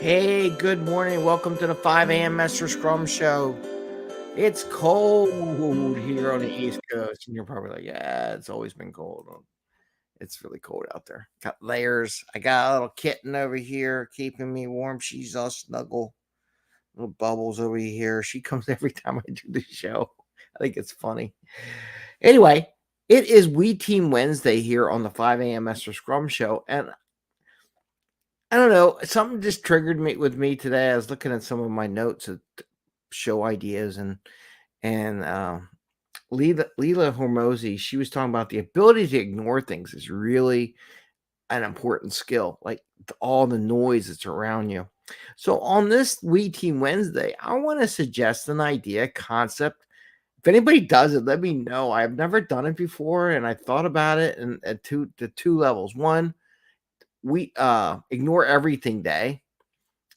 Hey, good morning. Welcome to the 5 a.m. Mester Scrum Show. It's cold here on the East Coast, and you're probably like, yeah, it's always been cold. It's really cold out there. Got layers. I got a little kitten over here keeping me warm. She's all snuggle. Little bubbles over here. She comes every time I do the show. I think it's funny. Anyway, it is We Team Wednesday here on the 5 a.m. Mester Scrum Show, and I don't know. Something just triggered me with me today. I was looking at some of my notes of show ideas, and Leela Hormozy, she was talking about the ability to ignore things is really an important skill, like all the noise that's around you. So on this We Team Wednesday, I want to suggest an idea, concept. If anybody does it, let me know. I've never done it before, and I thought about it and at two levels. One, we ignore everything day.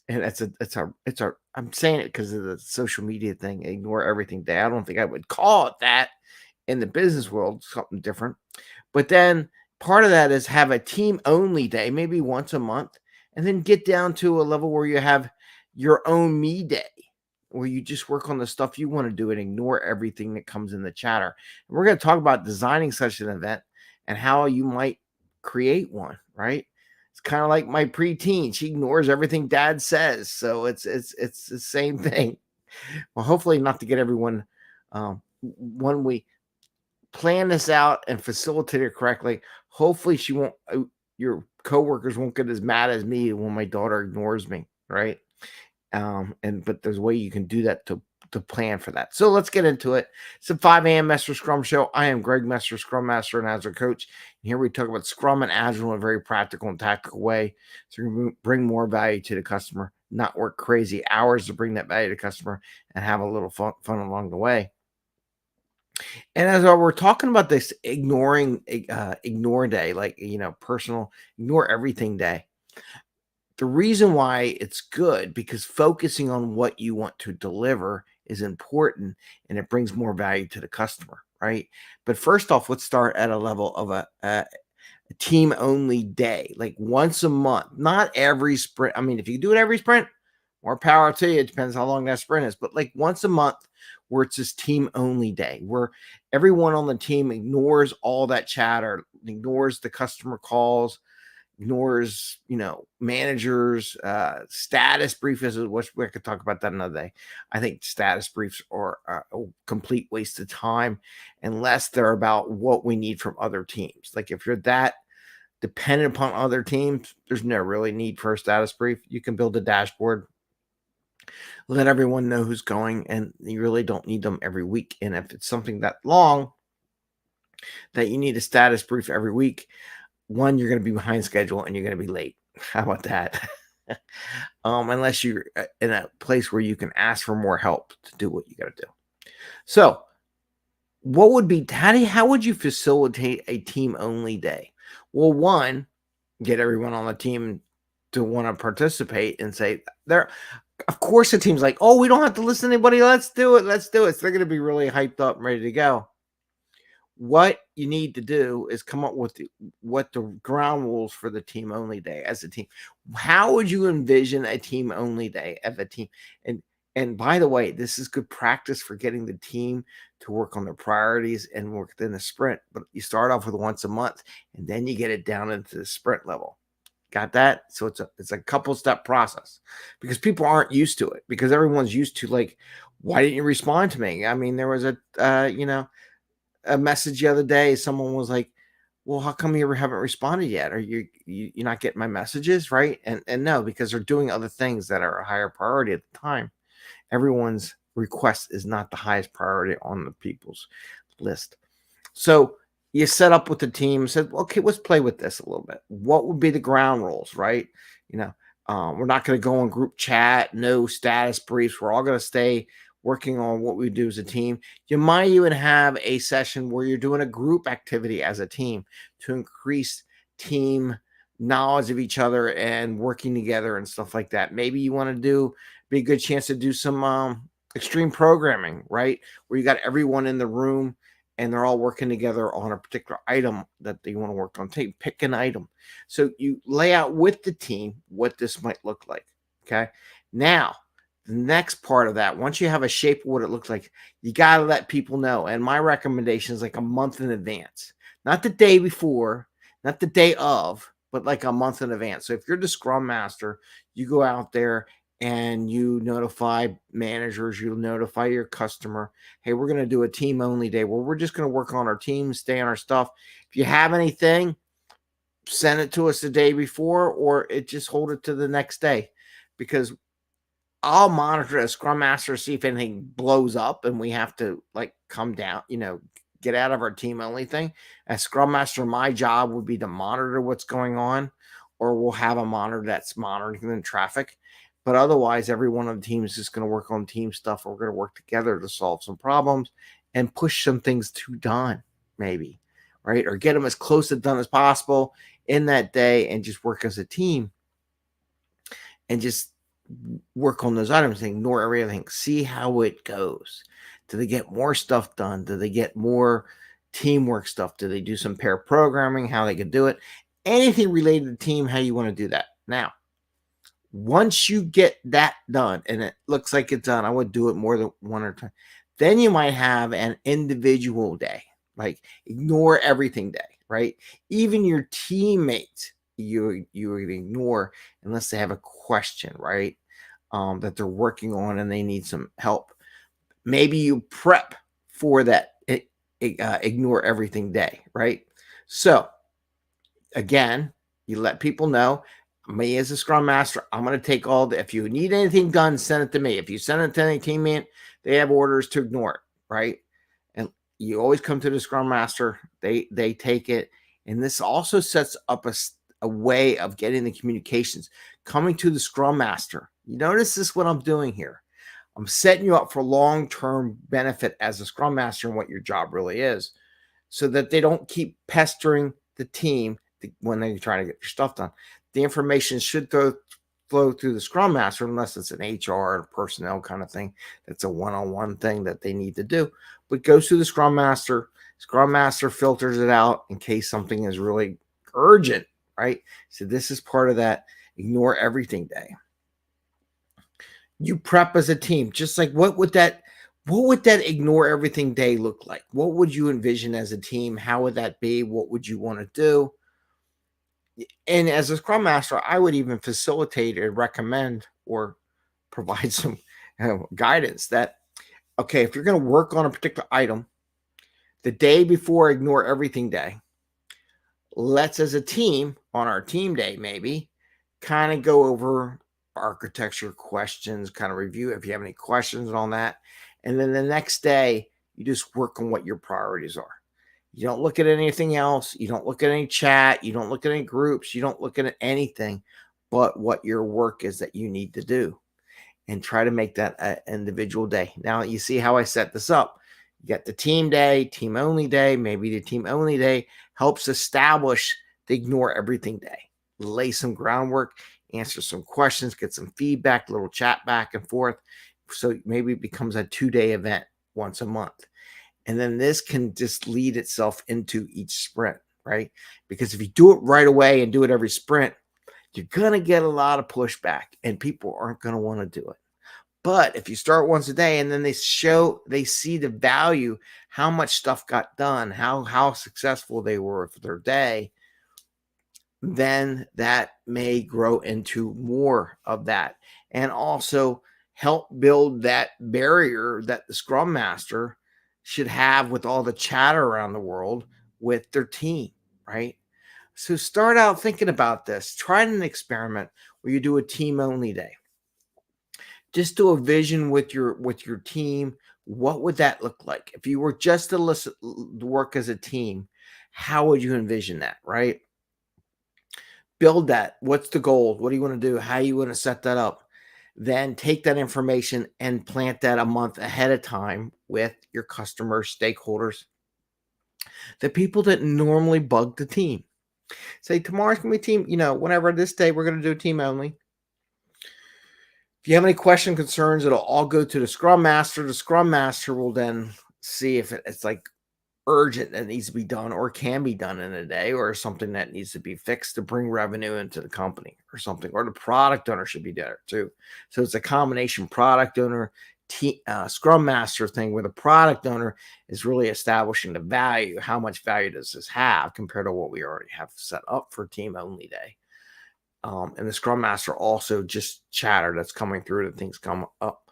And it's a I'm saying it because of the social media thing, ignore everything day. I don't think I would call it that in the business world, something different. But then part of that is have a team only day, maybe once a month, and then get down to a level where you have your own me day, where you just work on the stuff you want to do and ignore everything that comes in the chatter. And we're going to talk about designing such an event and how you might create one, right? It's kind of like my preteen. She ignores everything dad says. So it's the same thing. Well, hopefully not to get everyone when we plan this out and facilitate it correctly, hopefully she won't your coworkers won't get as mad as me when my daughter ignores me, right? But there's a way you can do that to plan for that. So let's get into it. It's a 5 a.m. Mester Scrum Show. I am Greg Mester, Scrum Master and Agile Coach. And here we talk about Scrum and Agile in a very practical and tactical way. So we're going to bring more value to the customer, not work crazy hours to bring that value to the customer and have a little fun along the way. And as we're talking about this ignoring ignore day, like personal ignore everything day, the reason why it's good because focusing on what you want to deliver is important and it brings more value to the customer, right? But first off, let's start at a level of a team only day, like once a month, not every sprint. I mean, if you do it every sprint, more power to you. It depends how long that sprint is, but like once a month where it's this team only day where everyone on the team ignores all that chatter, ignores the customer calls, ignores, managers, status briefs, which we could talk about that another day. I think status briefs are a complete waste of time unless they're about what we need from other teams. Like if you're that dependent upon other teams, there's no really need for a status brief. You can build a dashboard, let everyone know who's going, and you really don't need them every week. And if it's something that long that you need a status brief every week, one, you're going to be behind schedule and you're going to be late. How about that? Unless you're in a place where you can ask for more help to do what you got to do. So, what would be how would you facilitate a team only day? Well, one, get everyone on the team to want to participate and say there. Of course, the team's like, oh, we don't have to listen to anybody. Let's do it. Let's do it. So they're going to be really hyped up and ready to go. What you need to do is come up with what the ground rules for the team only day as a team. How would you envision a team only day of a team? And by the way, this is good practice for getting the team to work on their priorities and work within the sprint. But you start off with once a month, and then you get it down into the sprint level. Got that? So it's a couple step process because people aren't used to it because everyone's used to like, why didn't you respond to me? I mean, there was a message the other day. Someone was like, well, how come you haven't responded yet? Are you're not getting my messages, right? And no, because they're doing other things that are a higher priority at the time. Everyone's request is not the highest priority on the people's list. So you set up with the team, said, okay, let's play with this a little bit. What would be the ground rules, right? We're not going to go on group chat, no status briefs. We're all going to stay working on what we do as a team. You might even have a session where you're doing a group activity as a team to increase team knowledge of each other and working together and stuff like that. Maybe you want to be a good chance to do some extreme programming, right? Where you got everyone in the room and they're all working together on a particular item that they want to work on. Pick an item. So you lay out with the team what this might look like. Okay. Now, the next part of that, once you have a shape of what it looks like, you got to let people know. And my recommendation is like a month in advance, not the day before, not the day of, but like a month in advance. So if you're the Scrum Master, you go out there and you notify managers, you notify your customer, hey, we're going to do a team only day where we're just going to work on our team, stay on our stuff. If you have anything, send it to us the day before, or it just hold it to the next day, because I'll monitor as Scrum Master, see if anything blows up and we have to like come down, get out of our team only thing. As Scrum Master, my job would be to monitor what's going on, or we'll have a monitor that's monitoring the traffic. But otherwise, every one of the teams is going to work on team stuff. We're going to work together to solve some problems and push some things to done, maybe, right? Or get them as close to done as possible in that day and just work as a team and just work on those items, ignore everything, see how it goes. Do they get more stuff done? Do they get more teamwork stuff? Do they do some pair programming, how they could do it? Anything related to team, how you want to do that. Now, once you get that done and it looks like it's done, I would do it more than one at a time. Then you might have an individual day, like ignore everything day, right? Even your teammates, you would ignore unless they have a question, right? That they're working on and they need some help. Maybe you prep for that ignore everything day, right? So again, you let people know, me as a Scrum Master, I'm going to take all the, if you need anything done, send it to me. If you send it to any teammate, they have orders to ignore it, right? And you always come to the Scrum Master, they take it. And this also sets up a way of getting the communications coming to the Scrum Master. You notice this, what I'm doing here. I'm setting you up for long-term benefit as a Scrum Master and what your job really is, so that they don't keep pestering the team when they're trying to get your stuff done. The information should flow through the Scrum Master, unless it's an HR or personnel kind of thing. That's a one-on-one thing that they need to do. But goes through the Scrum Master. Scrum Master filters it out in case something is really urgent, right? So this is part of that ignore everything day. You prep as a team, just like what would that ignore everything day look like? What would you envision as a team? How would that be? What would you want to do? And as a Scrum Master, I would even facilitate and recommend or provide some guidance that, okay, if you're going to work on a particular item, the day before ignore everything day, let's as a team on our team day, maybe kind of go over architecture questions, kind of review if you have any questions on that. And then the next day, you just work on what your priorities are. You don't look at anything else. You don't look at any chat. You don't look at any groups. You don't look at anything but what your work is that you need to do, and try to make that an individual day. Now, you see how I set this up. You got the team day, team only day. Maybe the team only day helps establish the ignore everything day. Lay some groundwork, answer some questions, get some feedback, little chat back and forth. So maybe it becomes a 2-day event once a month. And then this can just lead itself into each sprint, right? Because if you do it right away and do it every sprint, you're going to get a lot of pushback and people aren't going to want to do it. But if you start once a day and then they see the value, how much stuff got done, how successful they were for their day, then that may grow into more of that, and also help build that barrier that the Scrum Master should have with all the chatter around the world with their team, right? So start out thinking about this. Try an experiment where you do a team only day. Just do a vision with your team. What would that look like if you were just to work as a team? How would you envision that, right? Build that. What's the goal? What do you want to do? How you want to set that up? Then take that information and plant that a month ahead of time with your customers, stakeholders, the people that normally bug the team. Say tomorrow's gonna be team, whenever this day we're gonna do team only. If you have any question concerns, it'll all go to the Scrum Master. The Scrum Master will then see if it's like urgent that needs to be done or can be done in a day, or something that needs to be fixed to bring revenue into the company or something, or the product owner should be there too. So it's a combination product owner, Scrum Master thing where the product owner is really establishing the value. How much value does this have compared to what we already have set up for team only day? And the Scrum Master also just chatter that's coming through, that things come up,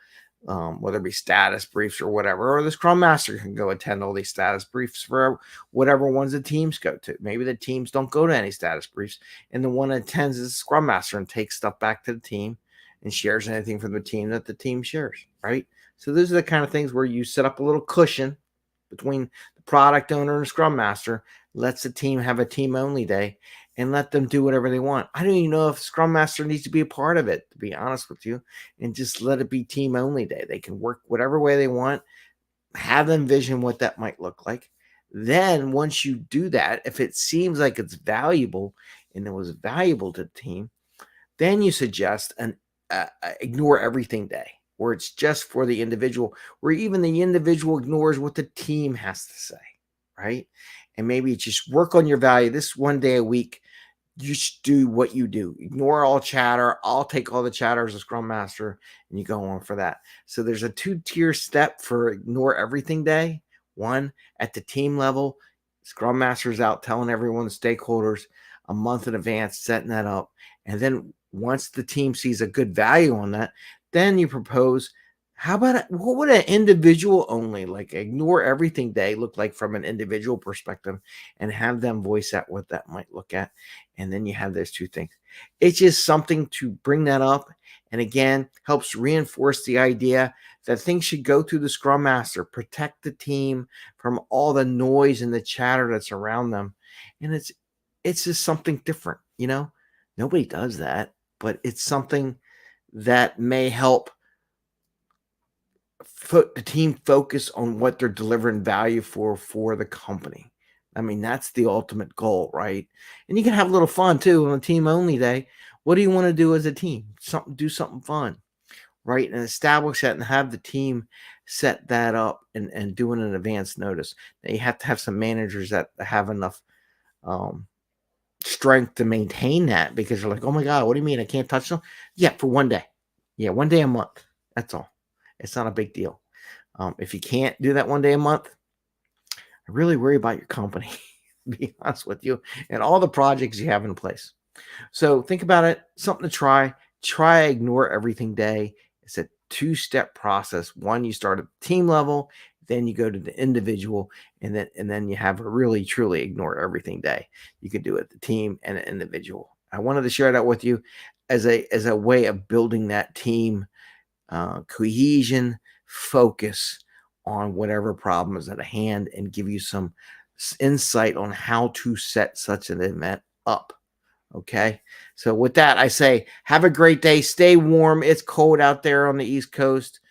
whether it be status briefs or whatever, or the Scrum Master can go attend all these status briefs for whatever ones the teams go to. Maybe the teams don't go to any status briefs, and the one that attends is the Scrum Master and takes stuff back to the team and shares anything from the team that the team shares, right? So those are the kind of things where you set up a little cushion between the product owner and Scrum Master, lets the team have a team only day, and let them do whatever they want. I don't even know if Scrum Master needs to be a part of it, to be honest with you, and just let it be team only day. They can work whatever way they want, have them vision what that might look like. Then once you do that, if it seems like it's valuable and it was valuable to the team, then you suggest an ignore everything day, where it's just for the individual, where even the individual ignores what the team has to say, right? And maybe just work on your value this one day a week. You just do what you do. Ignore all chatter. I'll take all the chatter as a Scrum Master, and you go on for that. So there's a 2-tier step for ignore everything day. One, at the team level, Scrum Master's out telling everyone, the stakeholders, a month in advance, setting that up. And then once the team sees a good value on that, then you propose, how about what would an individual only, like ignore everything day, look like from an individual perspective, and have them voice out what that might look at. And then you have those two things. It's just something to bring that up. And again, helps reinforce the idea that things should go through the Scrum Master, protect the team from all the noise and the chatter that's around them. And it's just something different, Nobody does that, but it's something that may help the team focus on what they're delivering value for the company. I mean, that's the ultimate goal, right? And you can have a little fun too on a team only day. What do you want to do as a team? Do something fun, right? And establish that and have the team set that up and do it in advance notice. Now, you have to have some managers that have enough strength to maintain that, because they're like, oh my God, what do you mean I can't touch them? Yeah, for one day. Yeah, one day a month. That's all. It's not a big deal. If you can't do that one day a month, I really worry about your company, to be honest with you, and all the projects you have in place. So think about it, something to try. Try ignore everything day. It's a 2-step process. One, you start at the team level, then you go to the individual, and then you have a really truly ignore everything day. You can do it the team and the individual. I wanted to share that with you as a way of building that team cohesion, focus on whatever problem is at hand, and give you some insight on how to set such an event up. Okay. So with that, I say, have a great day. Stay warm. It's cold out there on the East Coast.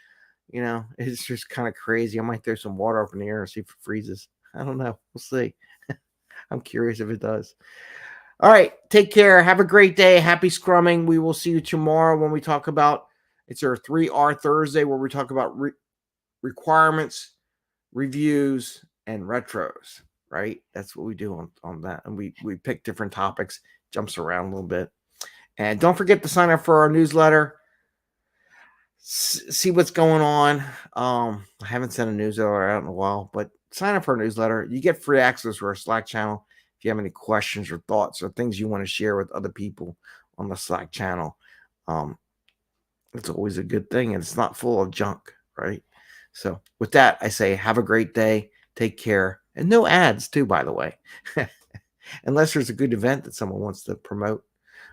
It's just kind of crazy. I might throw some water up in the air and see if it freezes. I don't know. We'll see. I'm curious if it does. All right. Take care. Have a great day. Happy scrumming. We will see you tomorrow when we talk about, it's our 3R Thursday, where we talk about requirements, reviews, and retros, right? That's what we do on that. And we pick different topics, jumps around a little bit. And don't forget to sign up for our newsletter. See what's going on. I haven't sent a newsletter out in a while, but sign up for our newsletter. You get free access to our Slack channel. If you have any questions or thoughts or things you want to share with other people on the Slack channel, it's always a good thing, and it's not full of junk, right? So with that, I say, have a great day. Take care. And no ads too, by the way, unless there's a good event that someone wants to promote.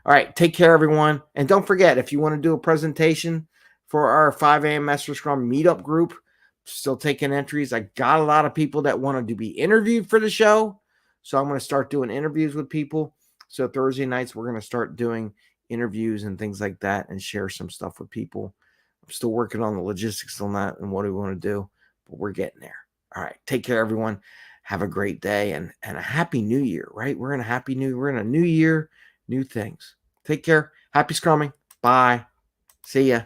All right. Take care, everyone. And don't forget, if you want to do a presentation for our 5 a.m. Mester Scrum meetup group, still taking entries. I got a lot of people that wanted to be interviewed for the show. So I'm going to start doing interviews with people. So Thursday nights, we're going to start doing interviews and things like that and share some stuff with people. I'm still working on the logistics on that and what we want to do, but we're getting there. All right. Take care, everyone. Have a great day and a happy new year, right? We're in a new year, new things. Take care. Happy scrumming. Bye. See ya.